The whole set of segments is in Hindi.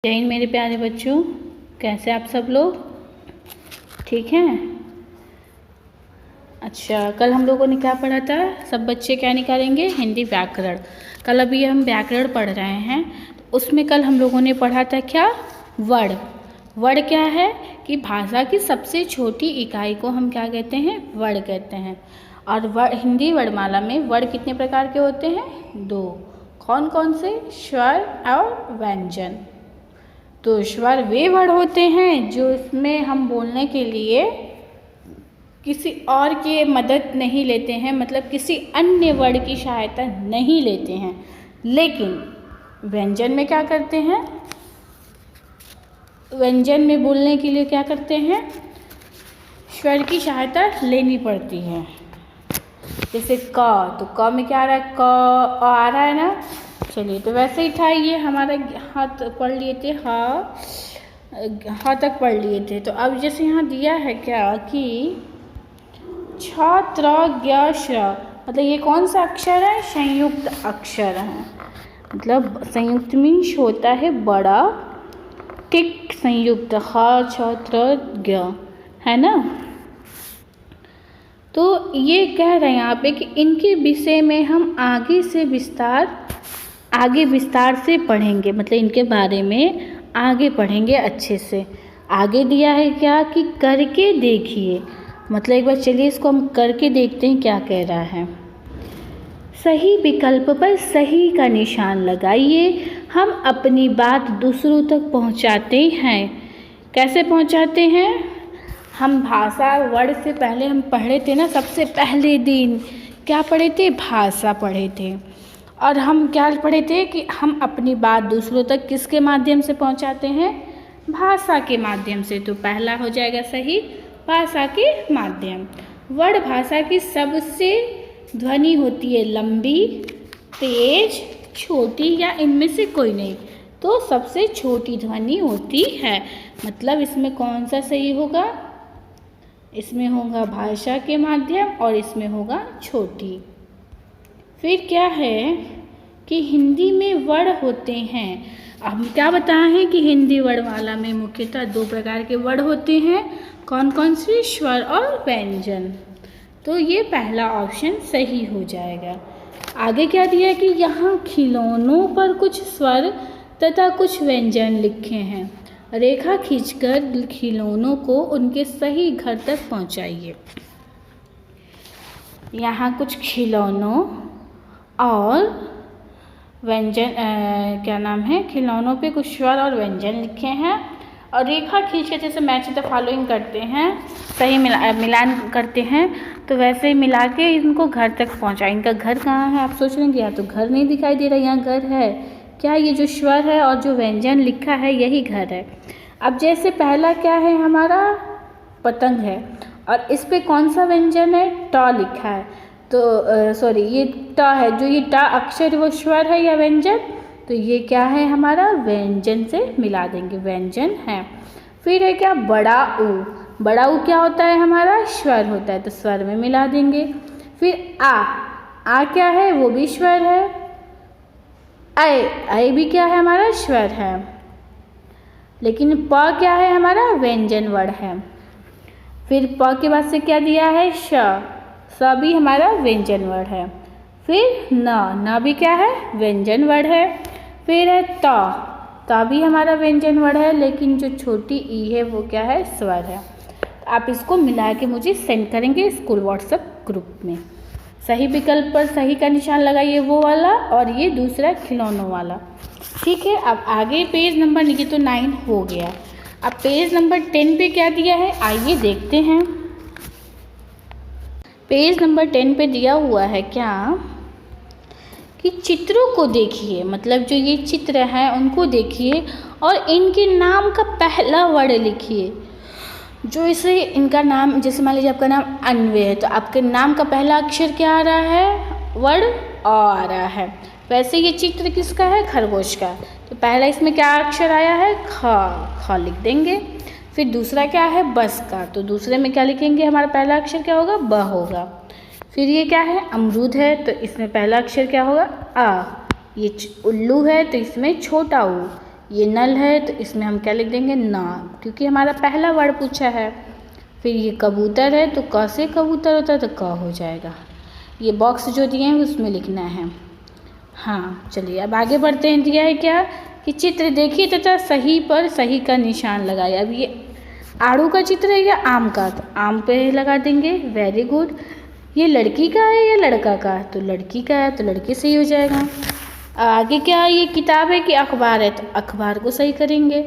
जय हिंद मेरे प्यारे बच्चों, कैसे आप सब लोग ठीक हैं। अच्छा, कल हम लोगों ने क्या पढ़ा था? सब बच्चे क्या निकालेंगे? हिंदी व्याकरण। कल अभी हम व्याकरण पढ़ रहे हैं, तो उसमें कल हम लोगों ने पढ़ा था क्या? वर्ण। वर्ण क्या है कि भाषा की सबसे छोटी इकाई को हम क्या कहते हैं? वर्ण कहते हैं। और हिंदी वर्णमाला में वर्ण कितने प्रकार के होते हैं? 2। कौन कौन से? स्वर और व्यंजन। तो स्वर वे वर्ण होते हैं जो इसमें हम बोलने के लिए किसी और की मदद नहीं लेते हैं, मतलब किसी अन्य वर्ण की सहायता नहीं लेते हैं। लेकिन व्यंजन में क्या करते हैं? व्यंजन में बोलने के लिए क्या करते हैं? स्वर की सहायता लेनी पड़ती है। जैसे क, तो क में क्या आ रहा है? क आ रहा है ना। चलिए, तो वैसे ही था, ये हमारा हाथ पढ़ लिए थे, हाँ तक पढ़ लिए थे। तो अब जैसे यहाँ दिया है क्या कि छ त्र ज्ञ श्र, मतलब ये कौन सा अक्षर है? संयुक्त अक्षर है। मतलब संयुक्त मीन्स होता है बड़ा, टिक संयुक्त, ह छ त्र ज्ञ, है ना। तो ये कह रहे हैं यहाँ पे कि इनके विषय में हम आगे विस्तार से पढ़ेंगे, मतलब इनके बारे में आगे पढ़ेंगे अच्छे से। आगे दिया है क्या कि करके देखिए, मतलब एक बार चलिए इसको हम करके देखते हैं क्या कह रहा है। सही विकल्प पर सही का निशान लगाइए। हम अपनी बात दूसरों तक पहुंचाते हैं। कैसे पहुंचाते हैं? हम भाषा वर्ण से पहले हम पढ़े थे ना, सबसे पहले दिन क्या पढ़े थे? भाषा पढ़े थे। और हम क्या पढ़े थे कि हम अपनी बात दूसरों तक किसके माध्यम से पहुंचाते हैं? भाषा के माध्यम से। तो पहला हो जाएगा सही, भाषा के माध्यम। वर्ण भाषा की सबसे ध्वनि होती है लंबी, तेज, छोटी या इनमें से कोई नहीं। तो सबसे छोटी ध्वनि होती है, मतलब इसमें कौन सा सही होगा? इसमें होगा भाषा के माध्यम और इसमें होगा छोटी। फिर क्या है कि हिंदी में वर्ण होते हैं। हम क्या बताए हैं कि हिंदी वर्णमाला में मुख्यतः 2 प्रकार के वर्ण होते हैं। कौन कौन से? स्वर और व्यंजन। तो ये पहला ऑप्शन सही हो जाएगा। आगे क्या दिया है कि यहाँ खिलौनों पर कुछ स्वर तथा कुछ व्यंजन लिखे हैं। रेखा खींचकर खिलौनों को उनके सही घर तक पहुँचाइए। यहाँ कुछ खिलौनों और व्यंजन क्या नाम है? खिलौनों पे कुछ स्वर और व्यंजन लिखे हैं और रेखा खींच के जैसे मैच द फॉलोइंग करते हैं, सही मिलान करते हैं, तो वैसे ही मिला के इनको घर तक पहुँचाएं। इनका घर कहाँ है? आप सोच लेंगे यार तो घर नहीं दिखाई दे रहा, यहाँ घर है क्या? ये जो स्वर है और जो व्यंजन लिखा है यही घर है। अब जैसे पहला क्या है हमारा? पतंग है, और इस पे कौन सा व्यंजन है? ट लिखा है। तो सॉरी, ये ट है, जो ये ट अक्षर वो स्वर है या व्यंजन? तो ये क्या है हमारा? व्यंजन से मिला देंगे, व्यंजन है। फिर है क्या? बड़ा ऊ। बड़ा ऊ क्या होता है हमारा? स्वर होता है, तो स्वर में मिला देंगे। फिर आ क्या है? वो भी स्वर है। ऐ भी क्या है हमारा? स्वर है। लेकिन प क्या है हमारा? व्यंजन वर्ण है। फिर प के बाद से क्या दिया है? स भी हमारा व्यंजन वर्ण है। फिर न भी क्या है? व्यंजन वर्ण है। फिर है त भी हमारा व्यंजन वर्ण है, लेकिन जो छोटी ई है वो क्या है? स्वर है। आप इसको मिला के मुझे सेंड करेंगे स्कूल व्हाट्सएप ग्रुप में। सही विकल्प पर सही का निशान लगाइए, वो वाला, और ये दूसरा खिलौनों वाला। ठीक है, अब आगे पेज नंबर लिखिए, तो 9 हो गया। अब पेज नंबर 10 पे क्या दिया है आइए देखते हैं। पेज नंबर 10 पे दिया हुआ है क्या कि चित्रों को देखिए, मतलब जो ये चित्र हैं उनको देखिए और इनके नाम का पहला वर्ण लिखिए। जो इसे इनका नाम, जैसे मान लीजिए आपका नाम अन्वय है, तो आपके नाम का पहला अक्षर क्या आ रहा है? वर्ण अ आ रहा है। वैसे ये चित्र किसका है? खरगोश का। तो पहला इसमें क्या अक्षर आया है? ख लिख देंगे। फिर दूसरा क्या है? बस का, तो दूसरे में क्या लिखेंगे? हमारा पहला अक्षर क्या होगा? ब होगा। फिर ये क्या है? अमरूद है, तो इसमें पहला अक्षर क्या होगा? आ। ये उल्लू है, तो इसमें छोटा ऊ। ये नल है तो इसमें हम क्या लिख देंगे ना, क्योंकि हमारा पहला वर्ड पूछा है। फिर ये कबूतर है तो क से कबूतर होता है तो क हो जाएगा। ये बॉक्स जो दिए हैं उसमें लिखना है। हाँ चलिए अब आगे बढ़ते हैं। दिया है क्या कि चित्र देखिए तथा सही पर सही का निशान लगाए। अब ये आड़ू का चित्र है या आम का, तो आम पे लगा देंगे। Very good. ये लड़की का है या लड़का का, तो लड़की का है तो लड़की सही हो जाएगा। आगे क्या है, ये किताब है कि अखबार है, तो अखबार को सही करेंगे।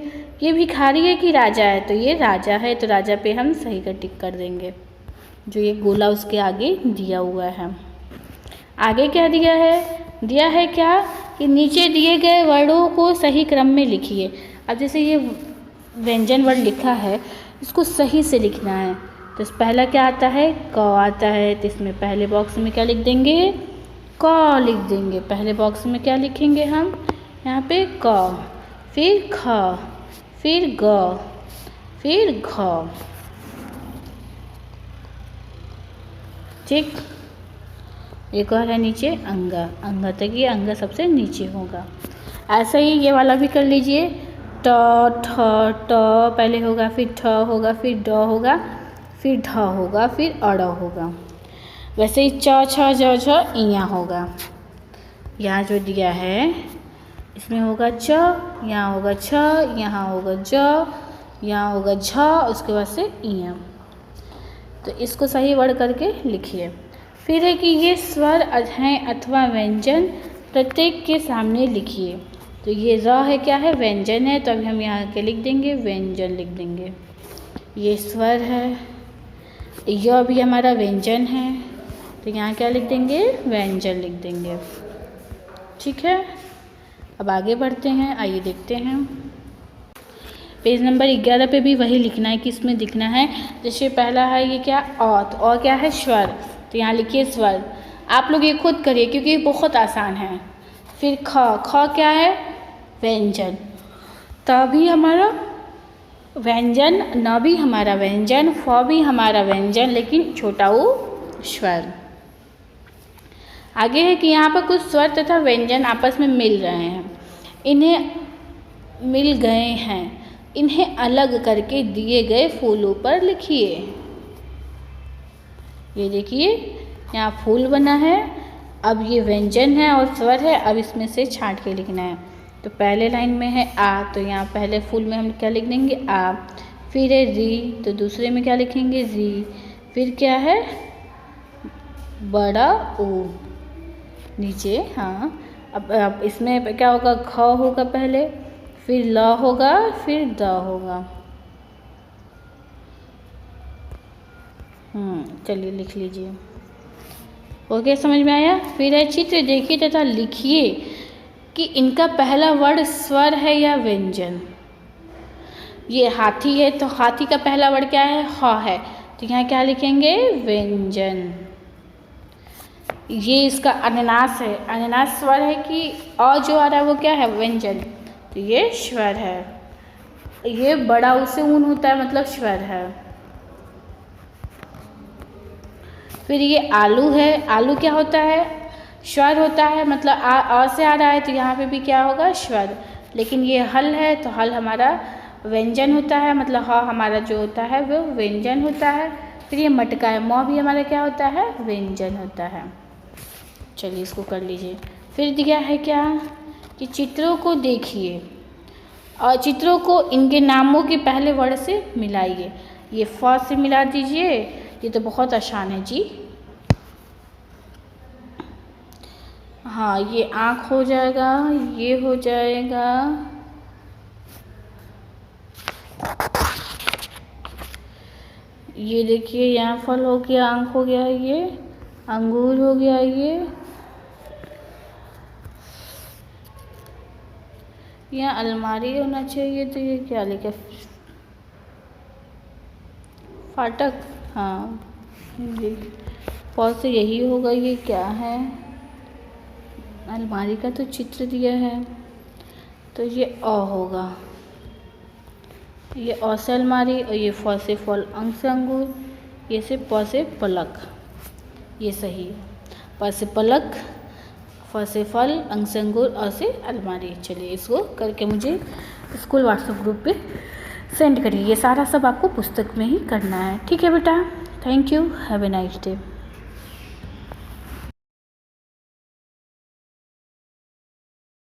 ये भिखारी है कि राजा है, तो ये राजा है तो राजा पे हम सही का टिक कर देंगे, जो ये गोला उसके आगे दिया हुआ है। आगे क्या दिया है, दिया है क्या कि नीचे दिए गए वर्डों को सही क्रम में लिखिए। अब जैसे ये व्यंजन वर्ड लिखा है इसको सही से लिखना है, तो पहला क्या आता है, क आता है, तो इसमें पहले बॉक्स में क्या लिख देंगे, क लिख देंगे। पहले बॉक्स में क्या लिखेंगे हम, यहाँ पे क, फिर ख, फिर ग, फिर घ। ठीक। एक और है नीचे अंगा, अंगा तक, ये अंगा सबसे नीचे होगा। ऐसा ही ये वाला भी कर लीजिए। ट ठ ट पहले होगा, फिर ठ होगा, फिर ड होगा, फिर ढ होगा, फिर अड़ होगा। वैसे ही च छ ज झ इया होगा। यहाँ जो दिया है इसमें होगा च, यहाँ होगा छ, यहाँ होगा ज, यहाँ होगा झ, उसके बाद से इया। तो इसको सही वर्ड करके लिखिए। फिर है कि ये स्वर हैं अथवा व्यंजन प्रत्येक के सामने लिखिए। तो ये र है क्या है, व्यंजन है, तो अभी हम यहाँ के लिख देंगे व्यंजन लिख देंगे। ये स्वर है, यह भी हमारा व्यंजन है, तो यहाँ क्या लिख देंगे, व्यंजन लिख देंगे। ठीक है। अब आगे बढ़ते हैं, आइए देखते हैं। पेज नंबर 11 पे भी वही लिखना है कि इसमें दिखना है। जैसे पहला है ये क्या, अ, तो अ क्या है, स्वर, तो यहाँ लिखिए स्वर। आप लोग ये खुद करिए क्योंकि ये बहुत आसान है। फिर ख, ख क्या है, व्यंजन, त भी हमारा व्यंजन, न भी हमारा व्यंजन, फ भी हमारा व्यंजन लेकिन छोटा ऊ स्वर। आगे है कि यहाँ पर कुछ स्वर तथा व्यंजन आपस में मिल रहे हैं, इन्हें मिल गए हैं, इन्हें अलग करके दिए गए फूलों पर लिखिए। ये देखिए यहाँ फूल बना है, अब ये व्यंजन है और स्वर है, अब इसमें से छांट के लिखना है। तो पहले लाइन में है आ, तो यहाँ पहले फूल में हम क्या लिख देंगे, आ। फिर है री, तो दूसरे में क्या लिखेंगे, री। फिर क्या है, बड़ा ऊ नीचे। हाँ, अब इसमें क्या होगा, ख होगा पहले, फिर ल होगा, फिर द होगा। चलिए लिख लीजिए। ओके, समझ में आया। फिर है चित्र देखिए तथा लिखिए कि इनका पहला वर्ड स्वर है या व्यंजन। ये हाथी है तो हाथी का पहला वर्ड क्या है, ह है, तो यहाँ क्या लिखेंगे, व्यंजन। ये इसका अनानास है, अनानास स्वर है कि अ जो आ रहा है वो क्या है, व्यंजन, तो ये स्वर है। ये बड़ा उससे ऊन होता है मतलब स्वर है। फिर ये आलू है, आलू क्या होता है, स्वर होता है, मतलब आ से आ रहा है तो यहाँ पे भी क्या होगा, स्वर। लेकिन ये हल है तो हल हमारा व्यंजन होता है, मतलब ह हमारा जो होता है वो व्यंजन होता है। फिर ये मटका है, म भी हमारा क्या होता है, व्यंजन होता है। चलिए इसको कर लीजिए। फिर दिया है क्या कि चित्रों को देखिए और चित्रों को इनके नामों के पहले वर्ड से मिलाइए। ये फ से मिला दीजिए, ये तो बहुत आसान है जी। हाँ, ये आँख हो जाएगा, ये हो जाएगा, ये देखिए यहाँ फल हो गया, आँख हो गया, ये अंगूर हो गया, ये यहाँ अलमारी होना चाहिए, तो ये क्या लिखा, फाटक। हाँ, से यही होगा, ये क्या है, अलमारी का तो चित्र दिया है, तो ये अ होगा, ये अ से अलमारी, और ये फ से फल, अंग से अंगूर, ये से प से पलक, ये सही। प से पलक, फ से फल, अंग से अंगूर, अ से अलमारी। चलिए इसको करके मुझे स्कूल व्हाट्सएप ग्रुप पे सेंड करिए। ये सारा सब आपको पुस्तक में ही करना है। ठीक है बेटा, thank you, have a nice day.